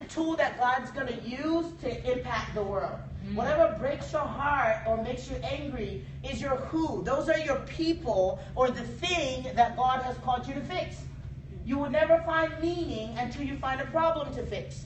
tool that God's going to use to impact the world. Whatever breaks your heart or makes you angry is your who. Those are your people or the thing that God has called you to fix. You will never find meaning until you find a problem to fix.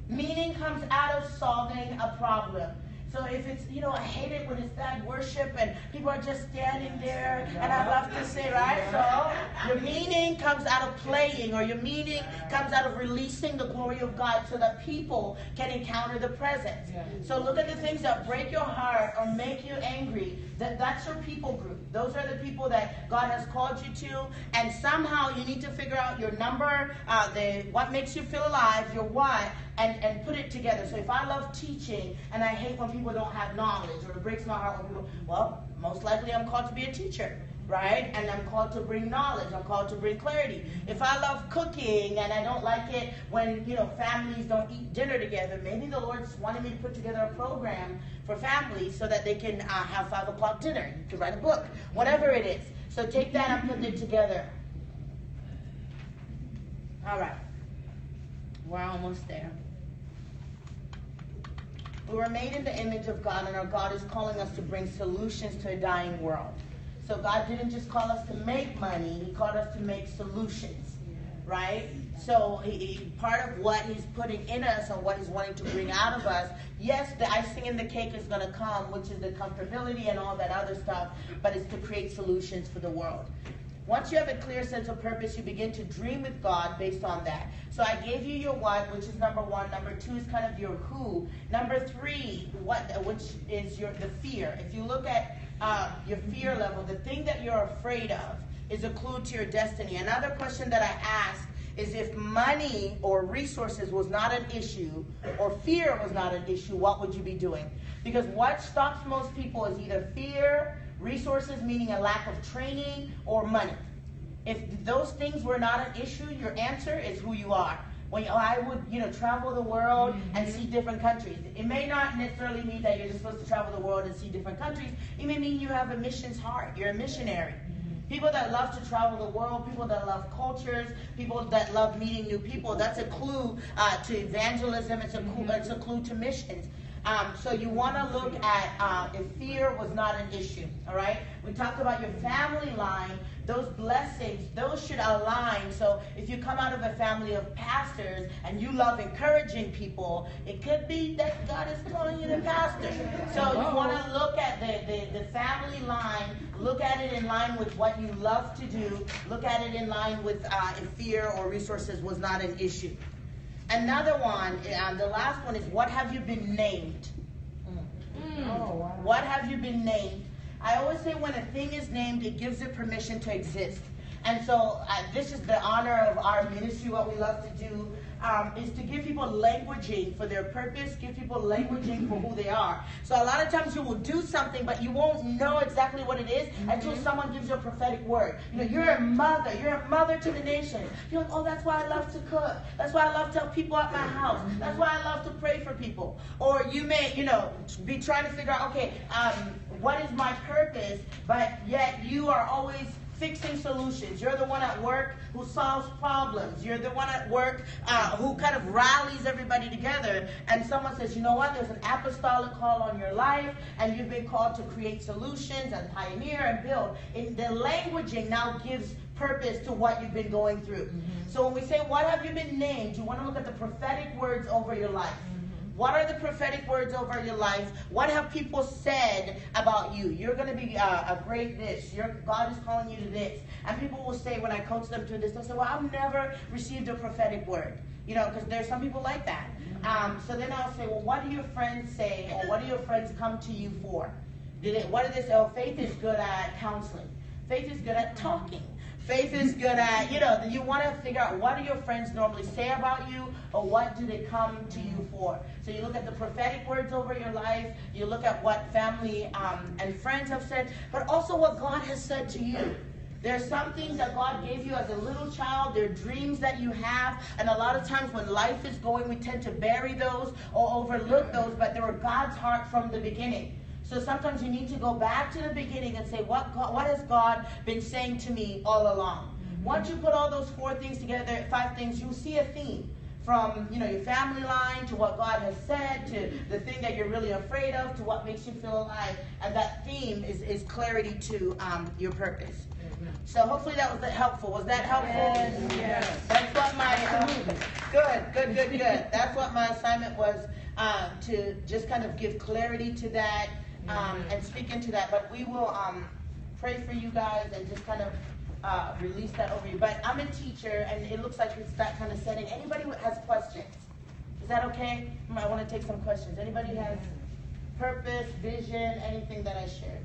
Meaning comes out of solving a problem. So if it's, I hate it when it's bad worship and people are just standing there, and I love to say, right? So your meaning comes out of playing, or your meaning comes out of releasing the glory of God so that people can encounter the presence. So look at the things that break your heart or make you angry. That's your people group. Those are the people that God has called you to, and somehow you need to figure out your number, what makes you feel alive, your what, and put it together. So if I love teaching and I hate when people don't have knowledge, or it breaks my heart when people, well, most likely I'm called to be a teacher, right? And I'm called to bring knowledge. I'm called to bring clarity. If I love cooking and I don't like it when, families don't eat dinner together, maybe the Lord's wanting me to put together a program for families so that they can have 5 o'clock dinner, to write a book, whatever it is. So take that and put it together. All right. We're almost there. We were made in the image of God, and our God is calling us to bring solutions to a dying world. So God didn't just call us to make money, He called us to make solutions, right? So part of what He's putting in us and what He's wanting to bring out of us, yes, the icing in the cake is going to come, which is the comfortability and all that other stuff, but it's to create solutions for the world. Once you have a clear sense of purpose, you begin to dream with God based on that. So I gave you your what, which is number 1. Number 2 is kind of your who. Number 3, which is the fear. If you look at your fear level, the thing that you're afraid of is a clue to your destiny. Another question that I ask is, if money or resources was not an issue, or fear was not an issue, what would you be doing? Because what stops most people is either fear, resources, meaning a lack of training, or money. If those things were not an issue, your answer is who you are. When I would, travel the world and see different countries. It may not necessarily mean that you're just supposed to travel the world and see different countries. It may mean you have a missions heart. You're a missionary. People that love to travel the world, people that love cultures, people that love meeting new people, that's a clue to evangelism. It's a clue to missions. So you want to look at if fear was not an issue, all right? We talked about your family line. Those blessings, those should align. So if you come out of a family of pastors and you love encouraging people, it could be that God is calling you to pastor. So you want to look at the family line, look at it in line with what you love to do, look at it in line with if fear or resources was not an issue. Another one, the last one, is what have you been named? What have you been named? I always say when a thing is named, it gives it permission to exist. And so this is the honor of our ministry. What we love to do is to give people languaging for their purpose, give people languaging for who they are. So a lot of times you will do something, but you won't know exactly what it is until someone gives you a prophetic word. You're a mother to the nations. You're like, oh, that's why I love to cook. That's why I love to help people at my house. That's why I love to pray for people. Or you may, be trying to figure out, okay, what is my purpose? But yet you are always fixing solutions. You're the one at work who solves problems. You're the one at work who kind of rallies everybody together. And someone says, you know what, there's an apostolic call on your life, and you've been called to create solutions and pioneer and build. The languaging now gives purpose to what you've been going through. So when we say, what have you been named, you want to look at the prophetic words over your life. What are the prophetic words over your life? What have people said about you? You're going to be a great this. God is calling you to this. And people will say, when I coach them through this, they'll say, well, I've never received a prophetic word. Because there's some people like that. So then I'll say, well, what do your friends say? Or what do your friends come to you for? What do they say? Oh, Faith is good at counseling. Faith is good at talking. Faith is good at, you want to figure out what do your friends normally say about you, or what do they come to you for. So you look at the prophetic words over your life, you look at what family and friends have said, but also what God has said to you. There's some things that God gave you as a little child. There are dreams that you have. And a lot of times when life is going, we tend to bury those or overlook those, but they were God's heart from the beginning. So sometimes you need to go back to the beginning and say, what has God been saying to me all along? Once you put all those 4 things together, 5 things, you'll see a theme. from, you know, your family line to what God has said to the thing that you're really afraid of to what makes you feel alive. And that theme is clarity to your purpose. So hopefully that was helpful. Was that helpful? Yes. That's what my good. That's what my assignment was, to just kind of give clarity to that and speak into that. But we will pray for you guys and just kind of release that over you. But I'm a teacher, and it looks like it's that kind of setting. Anybody who has questions? Is that okay? I want to take some questions. Anybody has purpose, vision, anything that I shared?